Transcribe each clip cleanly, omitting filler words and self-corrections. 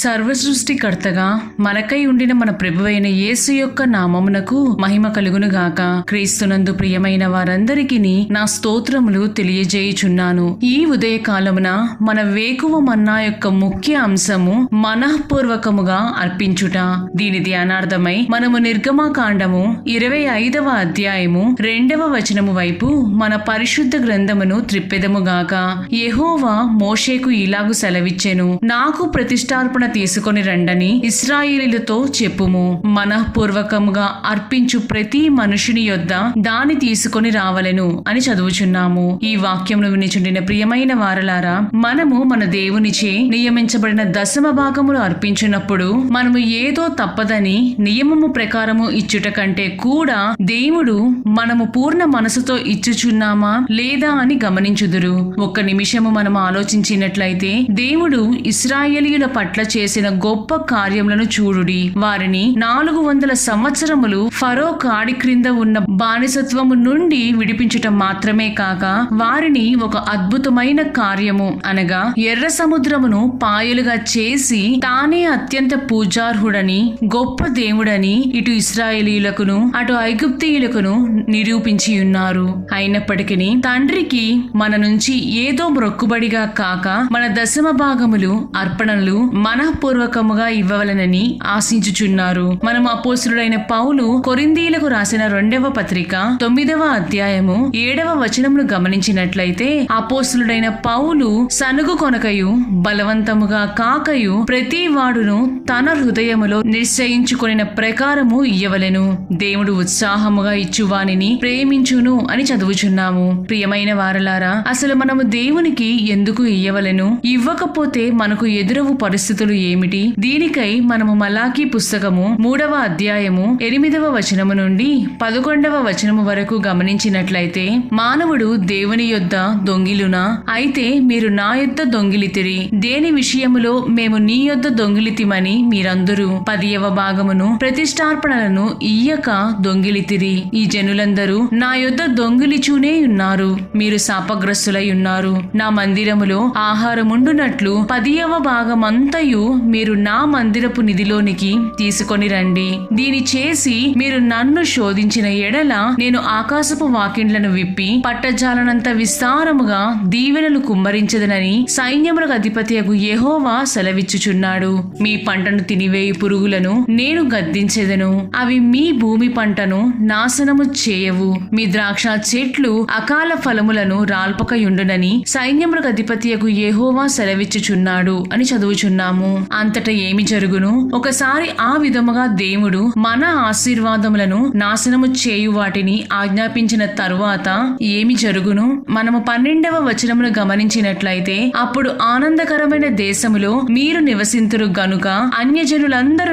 సర్వసృష్టికర్తగా మనకై ఉండిన మన ప్రభువైన యేసు యొక్క నామమునకు మహిమ కలుగునుగాక. క్రీస్తునందు ప్రియమైన వారందరికీ నా స్తోత్రములు తెలియజేయుచున్నాను. ఈ ఉదయకాలమున మన వేకువ మన్నా యొక్క ముఖ్య అంశము మనఃపూర్వకముగా అర్పించుట. దీని ధ్యానార్థమై మనము నిర్గమకాండము 25వ అధ్యాయము 2వ వచనము వైపు మన పరిశుద్ధ గ్రంథమును త్రిప్పెదముగాక. యెహోవా మోషేకు ఇలాగు సెలవిచ్చెను, నాకు ప్రతిష్టార్పణ తీసుకొని రండని ఇశ్రాయేలీయులతో చెప్పుము. మనఃపూర్వకముగా అర్పించు ప్రతి మనుషుని యొద్ద దాని తీసుకొని రావలెను అని చదువుచున్నాము. ఈ వాక్యమును వినిచుండిన ప్రియమైన వారలారా, మనము మన దేవునిచే నియమించబడిన దశమ భాగములు అర్పించినప్పుడు మనము ఏదో తప్పదని నియమము ప్రకారము ఇచ్చుట కంటే కూడా దేవుడు మనము పూర్ణ మనసుతో ఇచ్చుచున్నామా లేదా అని గమనించుదురు. ఒక్క నిమిషము మనం ఆలోచించినట్లయితే దేవుడు ఇశ్రాయేలీయుల పట్ల చేసిన గొప్ప కార్యములను చూడుడి. వారిని 400 సంవత్సరములు ఫరో కాడి క్రింద ఉన్న బానిసత్వము నుండి విడిపించుట మాత్రమే కాక వారిని ఒక అద్భుతమైన కార్యము అనగా ఎర్ర సముద్రమును పాయలుగా చేసి తానే అత్యంత పూజార్హుడని గొప్ప దేవుడని ఇటు ఇశ్రాయేలీయులకును అటు ఐగుప్తీయులకును నిరూపించి ఉన్నారు. అయినప్పటికీ తండ్రికి మన నుంచి ఏదో మొక్కుబడిగా కాక మన దశమ భాగములు అర్పణలు మనఃపూర్వకముగా ఇవ్వవలనని ఆశించుచున్నారు. మనం అపోస్తలుడైన పౌలు కొరింథీయులకు రాసిన 2వ పత్రిక 9వ అధ్యాయము 7వ వచనమును గమనించినట్లయితే అపోస్తలుడైన పౌలు సనుగు కొనకయు బలవంతముగా కాకయు ప్రతి వాడును తన హృదయములో నిశ్చయించుకొనిన ప్రకారము ఇయ్యవలెను. దేవుడు ఉత్సాహముగా ఇచ్చువానిని ప్రేమించును అని చదువుచున్నాము. ప్రియమైన వారలారా, అసలు మనము దేవునికి ఎందుకు ఇయ్యవలెను? ఇవ్వకపోతే మనకు ఎదురవు పరిస్థితులు ఏమిటి? దీనికై మనము మలాకీ పుస్తకము 3వ అధ్యాయము 8వ వచనము నుండి 11వ వచనము వరకు గమనించినట్లయితే, మానవుడు దేవుని యొద్ద దొంగిలునా? అయితే మీరు నా యొద్ద దొంగిలితిరి. దేని విషయములో మేము నీ యొద్ద దొంగిలితిమని మీరందరూ 10వ భాగమును ప్రతిష్టార్పణలను ఇయ్యక దొంగిలితిరి. ఈ జనులందరూ నా యొద్ద దొంగిలిచూనే ఉన్నారు. మీరు శాపగ్రస్తులై ఉన్నారు. నా మందిరములో ఆహారముండునట్లు 10వ భాగమంతయు మీరు నా మందిరపు నిధిలోనికి తీసుకొని రండి. దీని చేసి మీరు నన్ను శోధించిన ఎడల నేను ఆకాశపు వాకిండ్లను విప్పి పట్టజాలనంత విస్తారముగా దీవెనలు కుమ్మరించదనని సైన్యములకు అధిపతియగు యెహోవా సెలవిచ్చుచున్నాడు. మీ పంటను తినివేయు పురుగులను నేను గద్దించెదను. అవి మీ భూమి పంటను నాశనము చేయవు. మీ ద్రాక్ష చెట్లు అకాల ఫలములను రాల్పకయుండునని సైన్యములకు అధిపతియగు యెహోవా సెలవిచ్చుచున్నాడు అని చదువుచున్నాము. అంతటా ఏమి జరుగును? ఒకసారి ఆ విధముగా దేవుడు మన ఆశీర్వాదములను నాశనము చేయు వాటిని ఆజ్ఞాపించిన తరువాత ఏమి జరుగును? మనము 12వ వచనమును గమనించినట్లయితే, అప్పుడు ఆనందకరమైన దేశములో మీరు నివసింతురు గనుక అన్యజనులందరూ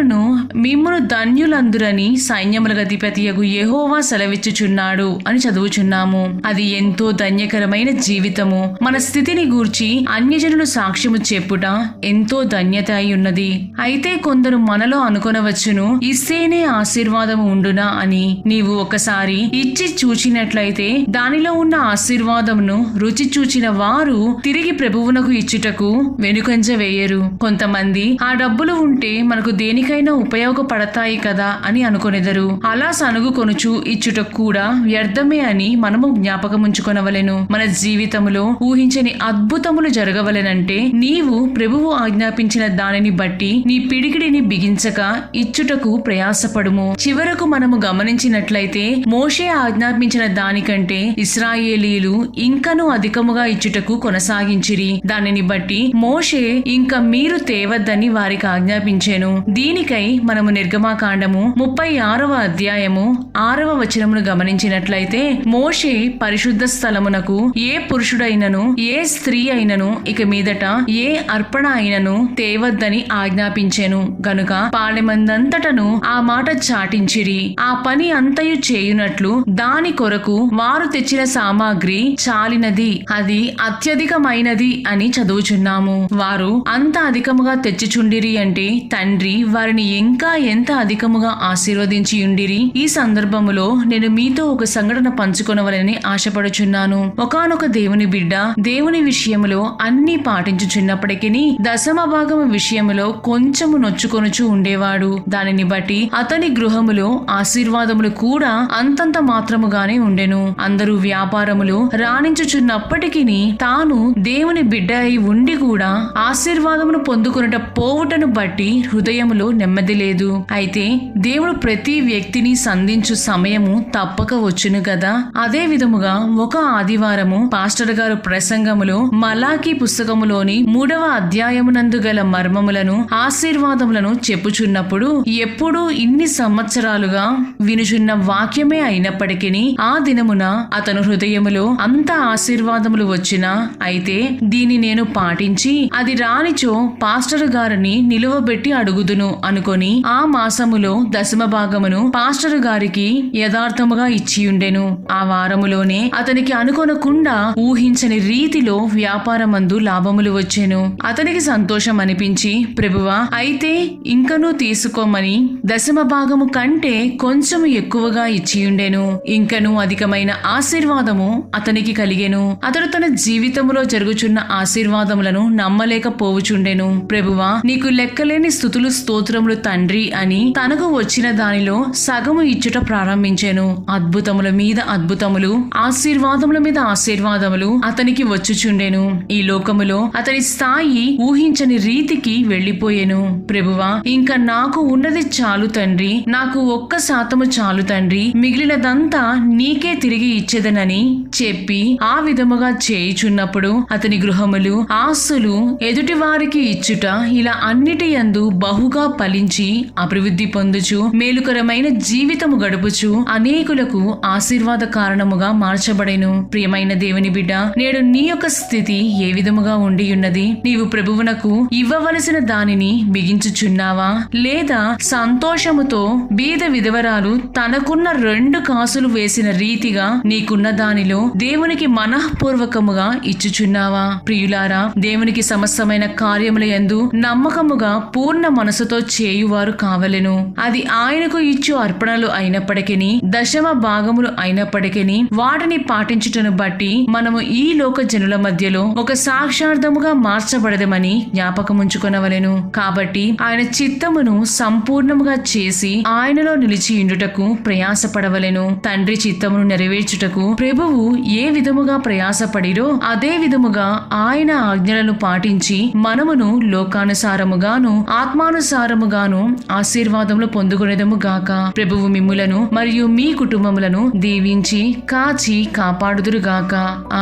మిమ్మును ధన్యులందురని సైన్యములకు అధిపతియగు యెహోవా సెలవిచ్చుచున్నాడు అని చదువుచున్నాము. అది ఎంతో ధన్యకరమైన జీవితము. మన స్థితిని గూర్చి అన్యజనులు సాక్ష్యము చెప్పుట ఎంతో ధన్యత అయి ఉన్నది. అయితే కొందరు మనలో అనుకొనవచ్చును, ఇస్తేనే ఆశీర్వాదము ఉండునా అని. నీవు ఒకసారి ఇచ్చి చూచినట్లయితే దానిలో ఉన్న ఆశీర్వాదమును రుచి చూచిన వారు తిరిగి ప్రభువునకు ఇచ్చుటకు వెనుకంజ వేయరు. కొంతమంది ఆ డబ్బులు ఉంటే మనకు దేనికైనా ఉపయోగపడతాయి కదా అని అనుకొనెదరు. అలా సనుగు కొనుచు ఇచ్చుట కూడా వ్యర్థమే అని మనము జ్ఞాపకముంచుకొనవలెను. మన జీవితములో ఊహించని అద్భుతములు జరగవలెనంటే నీవు ప్రభువు ఆజ్ఞాపించిన దానిని బట్టి నీ పిడికిడిని బిగించక ఇచ్చుటకు ప్రయాసపడుము. చివరకు మనము గమనించినట్లయితే మోషే ఆజ్ఞాపించిన దానికంటే ఇశ్రాయేలీయులు ఇంకను అధికముగా ఇచ్చుటకు కొనసాగించిరి. దానిని బట్టి మోషే ఇంక మీరు తేవద్దని వారికి ఆజ్ఞాపించెను. దీనికై మనము నిర్గమకాండము 36వ అధ్యాయము 6వ వచనమును గమనించినట్లయితే, మోషే పరిశుద్ధ స్థలమునకు ఏ పురుషుడైనను ఏ స్త్రీ అయినను ఇక మీదట ఏ అర్పణ అయినను తేవ వెళ్ళవద్దని ఆజ్ఞాపించెను. గనుక పాళెమందంతటను ఆ మాట చాటించిరి. ఆ పని అంతయు చేయునట్లు దాని కొరకు వారు తెచ్చిన సామాగ్రి చాలినది, అది అత్యధికమైనది అని చదువుచున్నాము. వారు అంత అధికముగా తెచ్చిచుండిరి అంటే తండ్రి వారిని ఇంకా ఎంత అధికముగా ఆశీర్వదించి ఉండిరి. ఈ సందర్భములో నేను మీతో ఒక సంఘటన పంచుకొనవలని ఆశపడుచున్నాను. ఒకానొక దేవుని బిడ్డ దేవుని విషయములో అన్ని పాటించుచున్నప్పటికీ దశమ భాగము విషయములో కొంచెము నొచ్చుకొనుచు ఉండేవాడు. దానిని బట్టి అతని గృహములో ఆశీర్వాదములు కూడా అంతంత మాత్రముగానే ఉండెను. అందరూ వ్యాపారములు రాణించుచున్నప్పటికీ తాను దేవుని బిడ్డ అయి ఉండి కూడా ఆశీర్వాదమును పొందుకొనుట పోవుటను బట్టి హృదయములో నెమ్మది లేదు. అయితే దేవుడు ప్రతి వ్యక్తిని సంధించు సమయము తప్పక వచ్చును కదా. అదే విధముగా ఒక ఆదివారము పాస్టర్ గారు ప్రసంగములో మలాకీ పుస్తకములోని 3వ అధ్యాయమునందు గల మర్మములను ఆశీర్వాదములను చెప్పుచున్నప్పుడు ఎప్పుడూ ఇన్ని సంవత్సరాలుగా వినుచున్న వాక్యమే అయినప్పటికీ ఆ దినమున అతను హృదయములో అంత ఆశీర్వాదములు వచ్చినా, అయితే దీని నేను పాటించి అది రానిచో పాస్టర్ గారిని నిలువబెట్టి అడుగుదును అనుకొని ఆ మాసములో దశమ భాగమును పాస్టర్ గారికి యథార్థముగా ఇచ్చియుండెను. ఆ వారములోనే అతనికి అనుకొనకుండా ఊహించని రీతిలో వ్యాపారమందు లాభములు వచ్చెను. అతనికి సంతోషం అనిపించి, ప్రభువా, అయితే ఇంకనూ తీసుకోమని దశమ భాగము కంటే కొంచెము ఎక్కువగా ఇచ్చియుండెను. ఇంకనూ అధికమైన ఆశీర్వాదము అతనికి కలిగెను. అతడు తన జీవితములో జరుగుచున్న ఆశీర్వాదములను నమ్మలేకపోవుచుండెను. ప్రభువా, నీకు లెక్కలేని స్తుతులు స్తోత్రములు తండ్రి అని తనకు వచ్చిన దానిలో సగము ఇచ్చుట ప్రారంభించెను. అద్భుతముల మీద అద్భుతములు, ఆశీర్వాదముల మీద ఆశీర్వాదములు అతనికి వచ్చుచుండెను. ఈ లోకములో అతని స్థాయి ఊహించని రీతికి వెళ్లిపోయెను. ప్రభువా, ఇంకా నాకు ఉన్నది చాలు తండ్రి, నాకు 1% చాలు తండ్రి, మిగిలినదంతా నీకే తిరిగి ఇచ్చేదనని చెప్పి ఆ విధముగా చేయుచున్నప్పుడు అతని గృహములు ఆస్తులు ఎదుటి వారికి ఇచ్చుట ఇలా అన్నిటి యందు బహుగా ఫలించి అభివృద్ధి పొందుచు మేలుకరమైన జీవితము గడుపుచు అనేకులకు ఆశీర్వాద కారణముగా మార్చబడెను. ప్రియమైన దేవుని బిడ్డ, నేడు నీ యొక్క స్థితి ఏ విధముగా ఉండి ఉన్నది? నీవు ప్రభువునకు ఇవ్వవలసిన దానిని బిగించుచున్నావా? లేదా సంతోషముతో బీద విధవరాలు తనకున్న 2 కాసులు వేసిన రీతిగా నీకున్న దానిలో దేవునికి మనఃపూర్వకముగా ఇచ్చుచున్నావా? ప్రియులారా, దేవునికి సమస్తమైన కార్యముల యందు నమ్మకముగా పూర్ణ మనసుతో చేయువారు కావలెను. అది ఆయనకు ఇచ్చు అర్పణలు అయినప్పటికీ, దశమ భాగములు అయినప్పటికీ వాటిని పాటించుటను బట్టి మనము ఈ లోక జనుల మధ్యలో ఒక సాక్షార్థముగా మార్చబడదమని జ్ఞాపకముంచుకొనవలెను. కాబట్టి ఆయన చిత్తమును సంపూర్ణముగా చేసి ఆయనలో నిలిచి ఉండుటకు ప్రయాసపడవలెను. తండ్రి చిత్తమును నెరవేర్చుటకు ప్రభువు ఏ విధముగా ప్రయాసపడిరో అదే విధముగా ఆయన ఆజ్ఞలను పాటించి మనమును లోకానుసారముగాను ఆత్మానుసారముగాను ఆశీర్వాదములు పొందుకొనేదము గాక. ప్రభువు మిమ్ములను మరియు మీ కుటుంబములను దీవించి కాచి కాపాడుదురుగాక.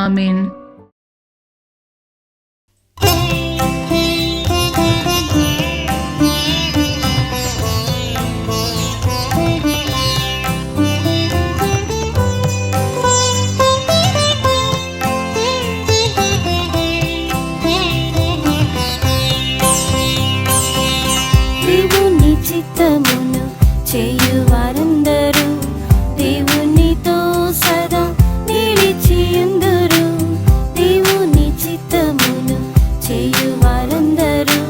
ఆమేన్. చిత్తమును చేయువారందరూ దేవునితో సదా నిలిచియుందురు. దేవుని చిత్తమును చేయువారందరూ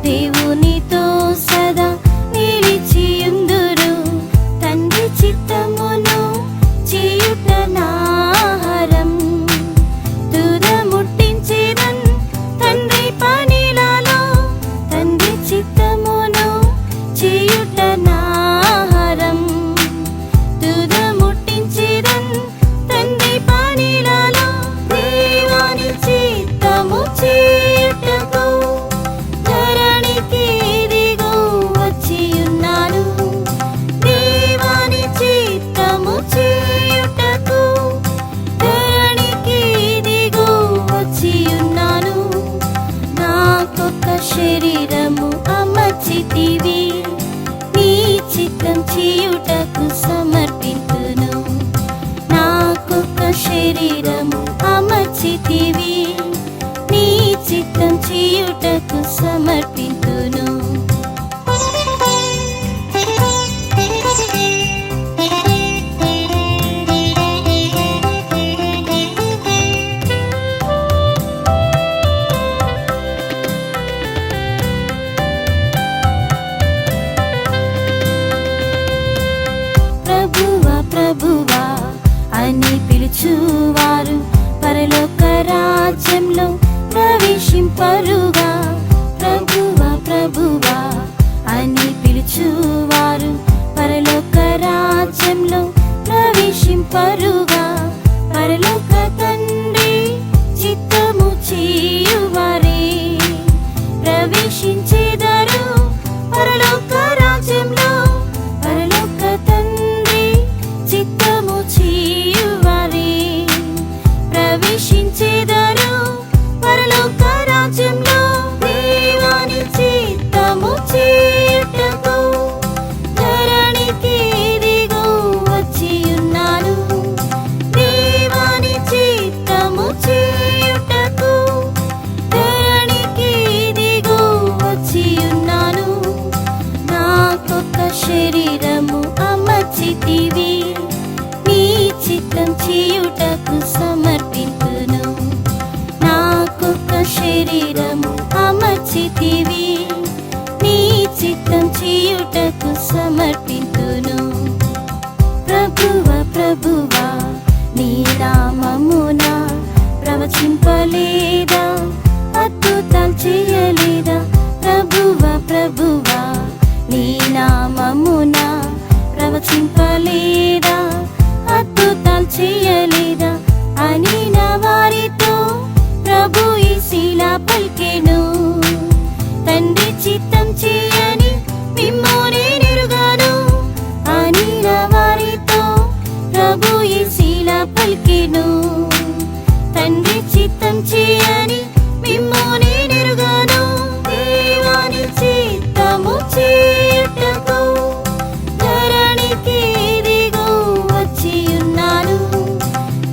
దేవునితో సదా నిలిచియుందురు. తండ్రి చిత్తమును చేయుట నాహారం, తుద ముట్టించెదన్ తండ్రి పనిలలో. తండ్రి చిత్తమును చేయుట నాహారం, తుద ముట్టించెదన్ తండ్రి పనిలలో. దేవుని చిత్తము చేయుటకు ధరణికి దిగు వచ్చియున్నాను. దేవుని చిత్తము చేయుటకు ధరణికి దిగు వచ్చియున్నాను. నాకొక్క శరీరము అమర్చితివి, నీ చిత్తం చేయుటకు సమర్పింతును. నాకొక్క శరీరము అమర్చితివి, నీ చిత్తం చేయుటకు సమర్పింతును. పరుగా పరలోక తండ్రి చిత్తము చేయువారే ప్రవేశించెదరు పరలోక రాజ్యంలో. పరలోక తండ్రి చిత్తము చేయువారే ప్రవేశించెదరు పరలోక రాజ్యంలో. దేవాని చిత్తము చేయుటకు ధరణికి దిగు వచ్చియున్నాను. దేవాని చిత్తము చేయుటకు ధరణికి దిగు వచ్చియున్నాను. నాకొక శరీరము అమర్చితివి, నీ చిత్తం చేయుటకు సమర్పింతును. నాకొక శరీరము అమర్చితివి, నీ చిత్తం చేయుటకు సమర్పింతును. ప్రభువా ప్రభువా నీ నామమున ప్రవచింపలేదా, అద్భుతాలు చేయలేదా? ప్రభువా ప్రభువా నీ నామమున ప్రవచింపలేదా, అద్భుతాలు చేయలేదా అని నా వారితో ప్రభు ఈ శిలా పలికెను. తండ్రి చిత్తం చేయని మిమ్ము నేనెరుగాను అని నా వారితో ప్రభు ఈ శిలా పలికెను. తండ్రి చిత్తం చేయని మిమ్ము నేనెరుగాను. దేవాని చిత్తము చేయుటకు ధరణికి దిగు వచ్చియున్నాను.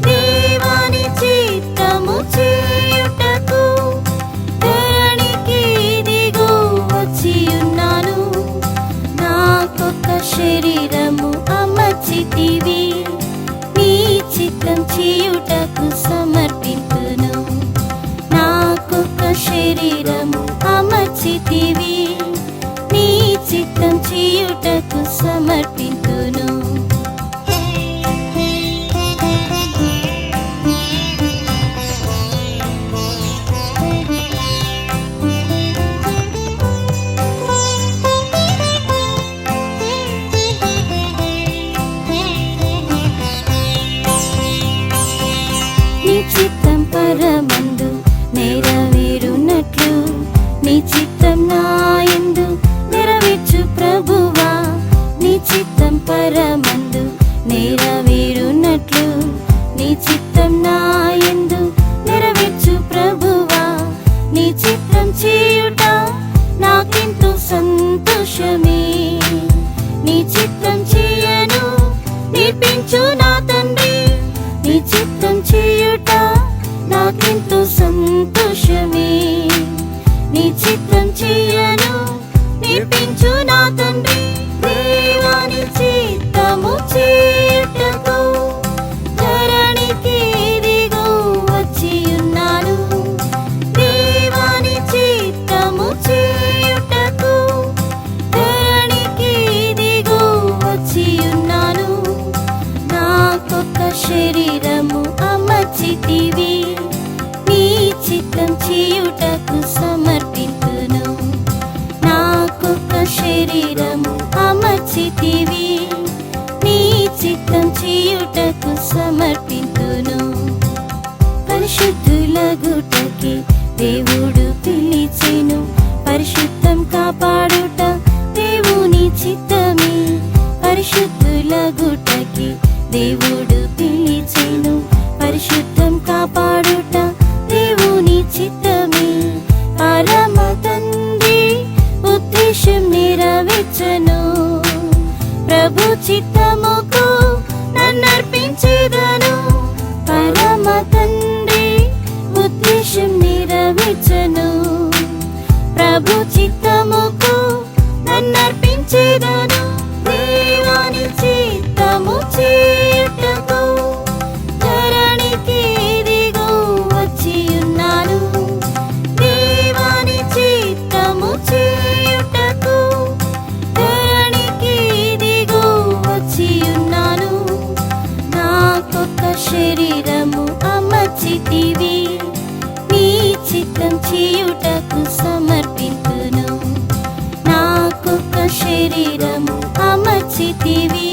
దేవాని చిత్తము చేయుటకు ధరణికి దిగు వచ్చియున్నాను. నాకొక శరీరము అమర్చితివి, నీ చిత్తం చేయుటకు సమర్పింతును. నాకొక శరీరము అమర్చితివి, నీ చిత్తం చేయుటకు సమర్పింతును. నీ చిత్తం పరమందు నెరవేరునట్లు నీ చిత్తం నాయందు నెరవేర్చు ప్రభువా. నీ చిత్తం పరమందు నెరవేరునట్లు నీ చిత్తం నాయందు నెరవేర్చు ప్రభువా. నీ చిత్తం చేయుట నాకెంతో సంతోషమే. నీ చిత్తం చేయను నేర్పించు నా తండ్రి. నీ చిత్తం చేయుట నాకెంతో సంతోషమే. నీ చిత్తం చేయను నేర్పించు నా తండ్రి. దేవాని చిత్తము చేయుటకు ధరణికి దిగు వచ్చియున్నాను. దేవాని చిత్తము చేయుటకు ధరణికి దిగు వచ్చియున్నాను. నాకొక శరీరము అమర్చితివి, నీ చిత్తం చేయుటకు సమర్పింతును. నాకొక శరీరము అమర్చితివి, నీ చిత్తం చేయుటకు సమర్పింతును. పరిశుద్ధులగుటకి దేవుడు పిలిచెను, పరిశుద్ధం కాపాడుట దేవుని చిత్తమే. పరిశుద్ధులగుటకి దేవుడు పిలిచెను, పరిశుద్ధం కాపాడుట దేవుని చిత్తమే. పరమ తండ్రి ఉద్దేశం నెరవేర్చెను, ప్రభు చిత్తముకు నన్నర్పించెదను. పరమ తండ్రి ఉద్దేశం నెరవేర్చెను, ప్రభు చిత్తముకు నన్నర్పించెదను. దేవాని చిత్తము చేయుటకు ధరణికి దిగు వచ్చియున్నాను. దేవాని చిత్తము చేయుటకు ధరణికి దిగు వచ్చియున్నాను. నాకొక శరీరము అమర్చితివి, నీ చిత్తం చేయుటకు సమర్పింతును. నాకొక శరీరము అమర్చితివి,